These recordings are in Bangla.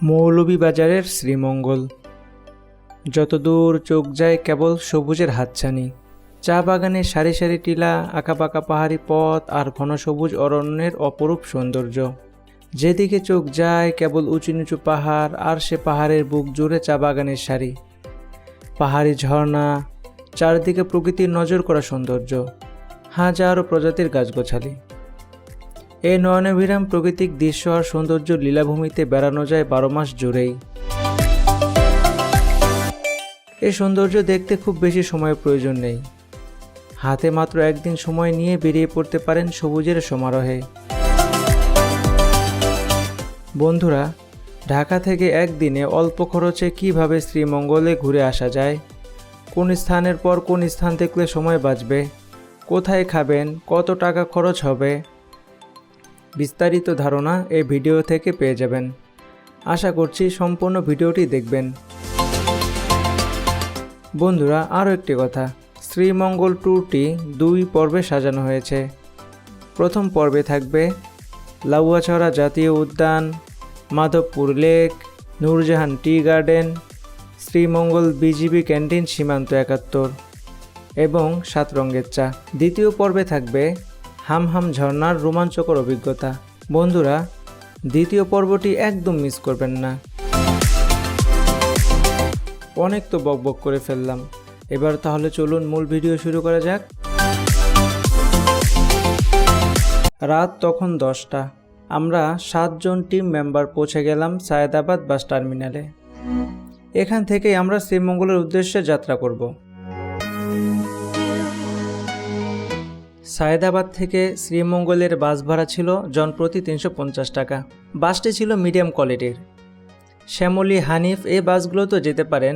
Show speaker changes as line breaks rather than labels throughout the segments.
মৌলভীবাজারের শ্রীমঙ্গল। যতদূর চোখ যায় কেবল সবুজের হাতছানি। চা বাগানের সারি সারি টিলা, আঁকাবাঁকা পাহাড়ি পথ আর ঘন সবুজ অরণ্যের অপরূপ সৌন্দর্য। যেদিকে চোখ যায় কেবল উঁচু নিচু পাহাড়, আর সে পাহাড়ের বুক জুড়ে চা বাগানের সারি, পাহাড়ি ঝর্ণা, চারদিকে প্রকৃতির নজর করা সৌন্দর্য, হাজারো প্রজাতির গাছগাছালি। এই নয়নাভিরাম প্রাকৃতিক দৃশ্য আর সৌন্দর্য লীলাভূমিতে বেড়ানো যায় 12 মাস জুড়েই। এই সৌন্দর্য দেখতে খুব বেশি সময়ের প্রয়োজন নেই। হাতে মাত্র একদিন সময় নিয়ে বেরিয়ে পড়তে পারেন সবুজের সমারোহে। বন্ধুরা, ঢাকা থেকে একদিনে অল্প খরচে কিভাবে শ্রীমঙ্গলে ঘুরে আসা যায়, কোন স্থানের পর কোন স্থান দেখলে সময় বাঁচবে, কোথায় খাবেন, কত টাকা খরচ হবে, বিস্তারিত ধারণা এই ভিডিও থেকে পেয়ে যাবেন। আশা করছি সম্পূর্ণ ভিডিওটি দেখবেন। বন্ধুরা, আরও একটি কথা, শ্রীমঙ্গল ট্যুরটি 2 পর্বে সাজানো হয়েছে। প্রথম পর্বে থাকবে লাউয়াছড়া জাতীয় উদ্যান, Madhabpur lake, Nurjahan tea garden, Sreemangal BGB canteen সীমান্ত 71 এবং 7 রঙের চা। দ্বিতীয় পর্বে থাকবে হামহাম ঝর্ণার রোমাঞ্চকর অভিজ্ঞতা। বন্ধুরা, দ্বিতীয় পর্বটি একদম মিস করবেন না। অনেক তো বকবক করে ফেললাম, এবার তাহলে চলুন মূল ভিডিও শুরু করা যাক। রাত তখন 10টা। আমরা 7 জন টিম মেম্বার পৌঁছে গেলাম সায়েদাবাদ বাস টার্মিনালে। এখান থেকেই আমরা শ্রীমঙ্গলের উদ্দেশ্যে যাত্রা করব। সায়েদাবাদ থেকে শ্রীমঙ্গলের বাস ভাড়া ছিল জনপ্রতি 350 টাকা। বাসটি ছিল মিডিয়াম কোয়ালিটির। শ্যামলী, হানিফ এই বাসগুলো তো যেতে পারেন,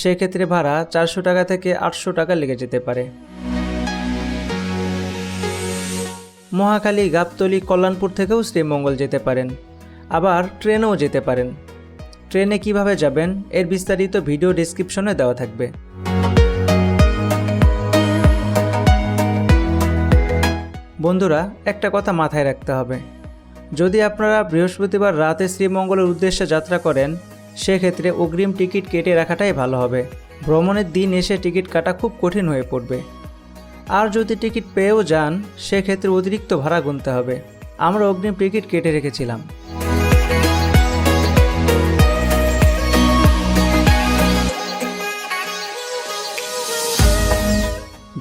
সেক্ষেত্রে ভাড়া 400 টাকা থেকে 800 টাকা লেগে যেতে পারে। মহাখালী, গাবতলী, কল্যাণপুর থেকেও শ্রীমঙ্গল যেতে পারেন, আবার ট্রেনেও যেতে পারেন। ট্রেনে কিভাবে যাবেন এর বিস্তারিত ভিডিও ডেসক্রিপশনে দেওয়া থাকবে। বন্ধুরা, একটা কথা মাথায় রাখতে হবে, যদি আপনারা বৃহস্পতিবার রাতে শ্রীমঙ্গলের উদ্দেশ্যে যাত্রা করেন, সেক্ষেত্রে অগ্রিম টিকিট কেটে রাখাটাই ভালো হবে। ভ্রমণের দিন এসে টিকিট কাটা খুব কঠিন হয়ে পড়বে। আর যদি টিকিট পেয়েও যান, সেক্ষেত্রে অতিরিক্ত ভাড়া গুনতে হবে। আমরা অগ্রিম টিকিট কেটে রেখেছিলাম।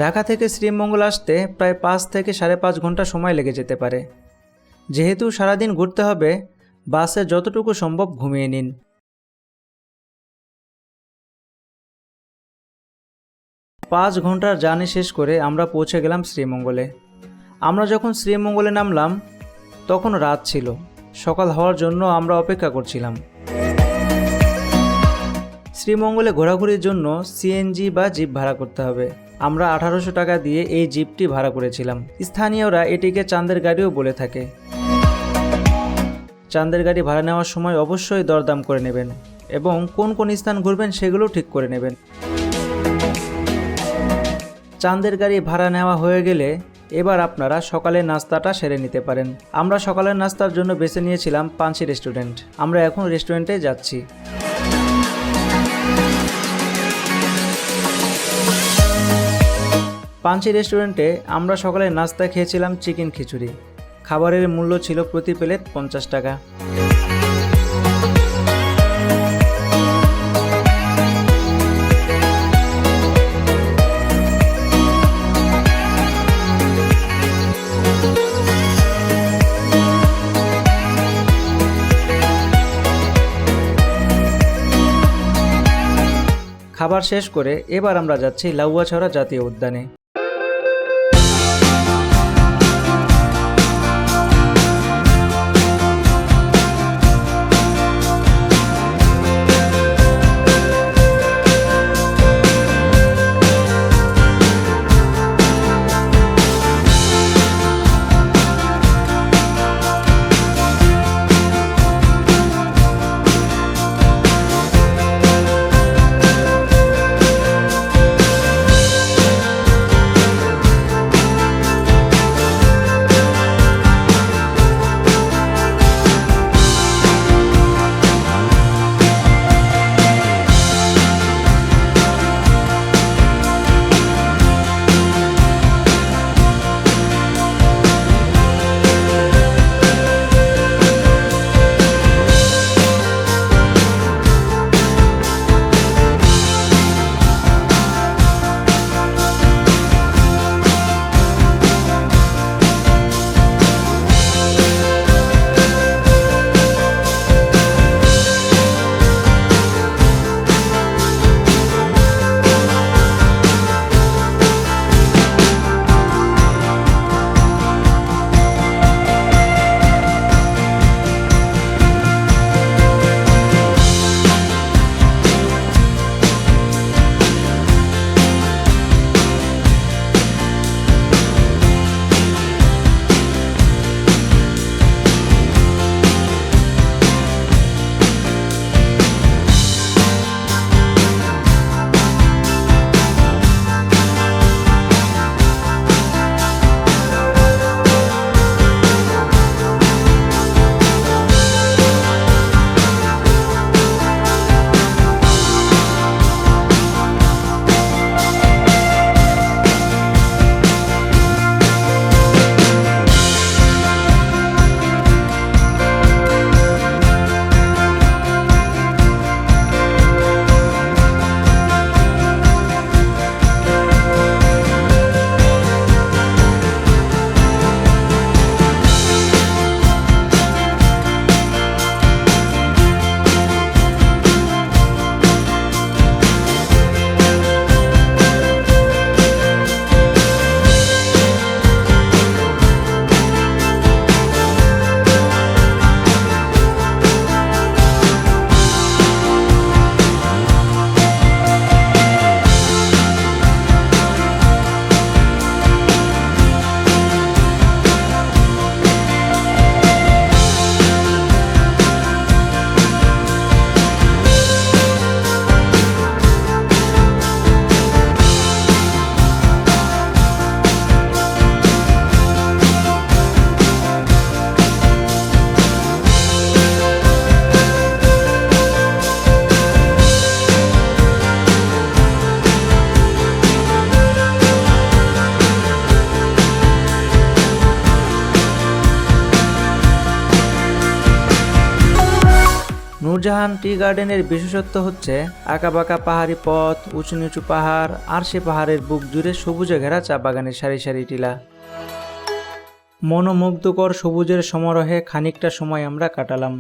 ঢাকা থেকে শ্রীমঙ্গল আসতে প্রায় 5 থেকে 5.5 ঘন্টা সময় লেগে যেতে পারে। যেহেতু সারাদিন ঘুরতে হবে, বাসে যতটুকু সম্ভব ঘুমিয়ে নিন। পাঁচ ঘন্টার জার্নি শেষ করে আমরা পৌঁছে গেলাম শ্রীমঙ্গলে। আমরা যখন শ্রীমঙ্গলে নামলাম তখন রাত ছিল। সকাল হওয়ার জন্য আমরা অপেক্ষা করছিলাম। শ্রীমঙ্গলে ঘোরাঘুরির জন্য সিএনজি বা জিপ ভাড়া করতে হবে। আমরা 1800 টাকা দিয়ে এই জিপটি ভাড়া করেছিলাম। স্থানীয়রা এটিকে চাঁদের গাড়িও বলে থাকে। চাঁদের গাড়ি ভাড়া নেওয়ার সময় অবশ্যই দরদাম করে নেবেন এবং কোন কোন স্থান ঘুরবেন সেগুলো ঠিক করে নেবেন। চাঁদের গাড়ি ভাড়া নেওয়া হয়ে গেলে এবার আপনারা সকালের নাস্তাটা সেরে নিতে পারেন। আমরা সকালের নাস্তার জন্য বেছে নিয়েছিলাম পাঞ্চি রেস্টুরেন্ট। আমরা এখন রেস্টুরেন্টে যাচ্ছি। পাঞ্চি রেস্টুরেন্টে আমরা সকালে নাস্তা খেয়েছিলাম চিকেন খিচুড়ি। খাবারের মূল্য ছিল প্রতি প্লেট 50 টাকা। খাবার শেষ করে এবার আমরা যাচ্ছি লাউয়াছড়া জাতীয় উদ্যানে। নূরজাহান টি গার্ডেনের বিশেষত্ব হচ্ছে আঁকাবাঁকা পাহাড়ি পথ, উঁচু নিচু পাহাড়, আর সে পাহাড়ের বুক জুড়ে সবুজে ঘেরা চা বাগানের সারি সারি টিলা। মনোমুগ্ধকর সবুজের সমারোহে খানিকটা সময় আমরা কাটালাম।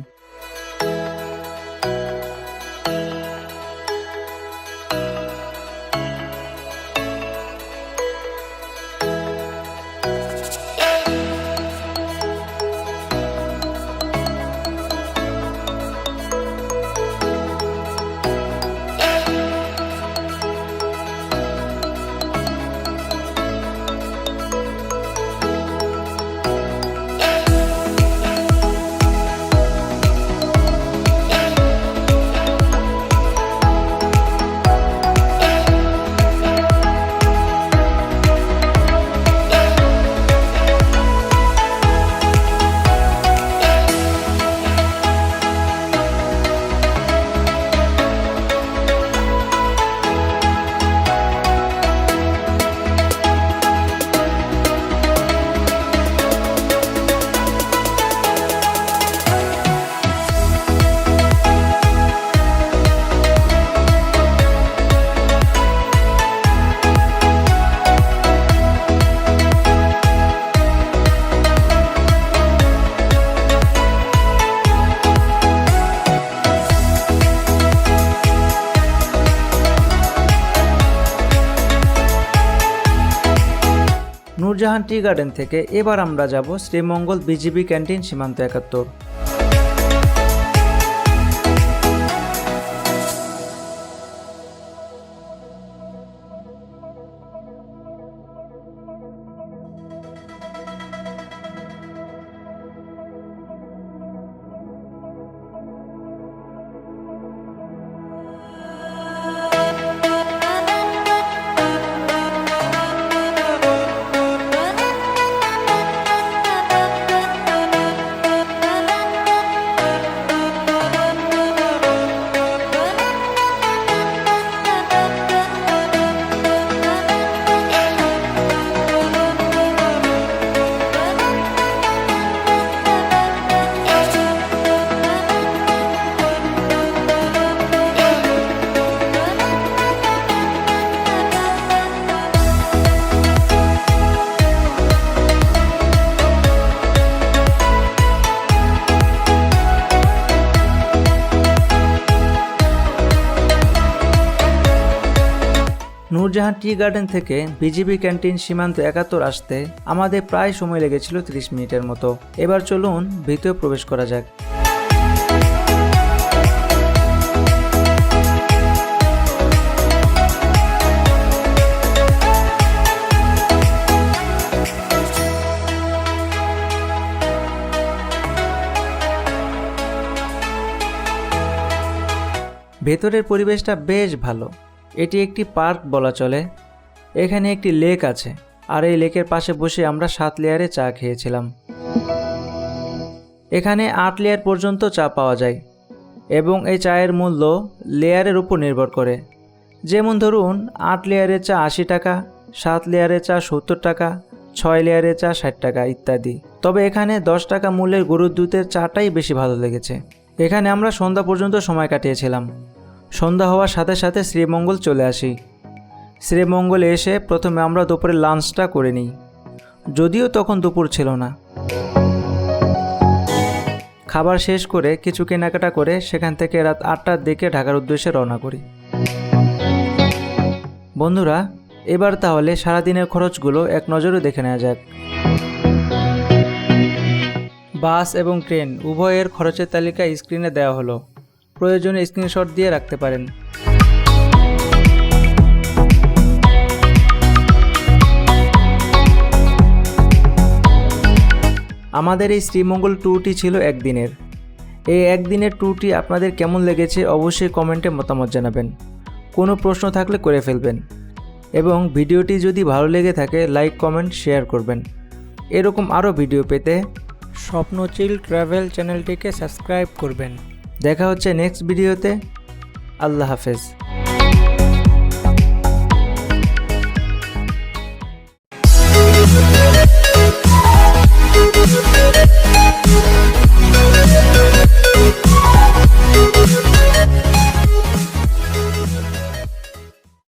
নূরজাহান টি গার্ডেন থেকে এবার আমরা যাব শ্রীমঙ্গল বিজিবি ক্যান্টিন সীমান্ত ৭১। নূরজাহান টি গার্ডেন থেকে বিজিবি ক্যান্টিন সীমান্ত ৭১ আসতে আমাদের প্রায় সময় লেগেছিল ৩০ মিনিটের মতো। এবার চলুন ভিতরে প্রবেশ করা যাক। ভেতরের পরিবেশটা বেশ ভালো। এটি একটি পার্ক বলা চলে। এখানে একটি লেক আছে, আর এই লেকের পাশে বসে আমরা ৭ লেয়ারে চা খেয়েছিলাম। এখানে ৮ লেয়ার পর্যন্ত চা পাওয়া যায় এবং এই চায়ের মূল্য লেয়ারের উপর নির্ভর করে। যেমন ধরুন ৮ লেয়ারের চা ৮০ টাকা, ৭ লেয়ারের চা ৭০ টাকা, ৬ লেয়ারের চা ৬০ টাকা ইত্যাদি। তবে এখানে ১০ টাকা মূল্যের গরুর দুধের চাটাই বেশি ভালো লেগেছে। এখানে আমরা সন্ধ্যা পর্যন্ত সময় কাটিয়েছিলাম। সন্ধ্যা হওয়ার সাথে সাথে শ্রীমঙ্গল চলে আসি। শ্রীমঙ্গলে এসে প্রথমে আমরা দুপুরের লাঞ্চটা করে নিই, যদিও তখন দুপুর ছিল না। খাবার শেষ করে কিছু কেনাকাটা করে সেখান থেকে রাত ৮টার দিকে ঢাকার উদ্দেশ্যে রওনা করি। বন্ধুরা, এবার তাহলে সারাদিনের খরচগুলো এক নজরে দেখে নেওয়া যাক। বাস এবং ট্রেন উভয়ের খরচের তালিকা স্ক্রিনে দেওয়া হলো, প্রয়োজনে স্ক্রিনশট দিয়ে রাখতে পারেন। আমাদের এই শ্রীমঙ্গল ট্যুরটি ছিল একদিনের। এই একদিনের ট্যুরটি আপনাদের কেমন লেগেছে অবশ্যই কমেন্টে মতামত জানাবেন। কোনো প্রশ্ন থাকলে করে ফেলবেন এবং ভিডিওটি যদি ভালো লেগে থাকে লাইক, কমেন্ট, শেয়ার করবেন। এরকম আরও ভিডিও পেতে স্বপ্নচিল ট্রাভেল চ্যানেলটিকে সাবস্ক্রাইব করবেন। দেখা হচ্ছে নেক্সট ভিডিওতে। আল্লাহ হাফেজ।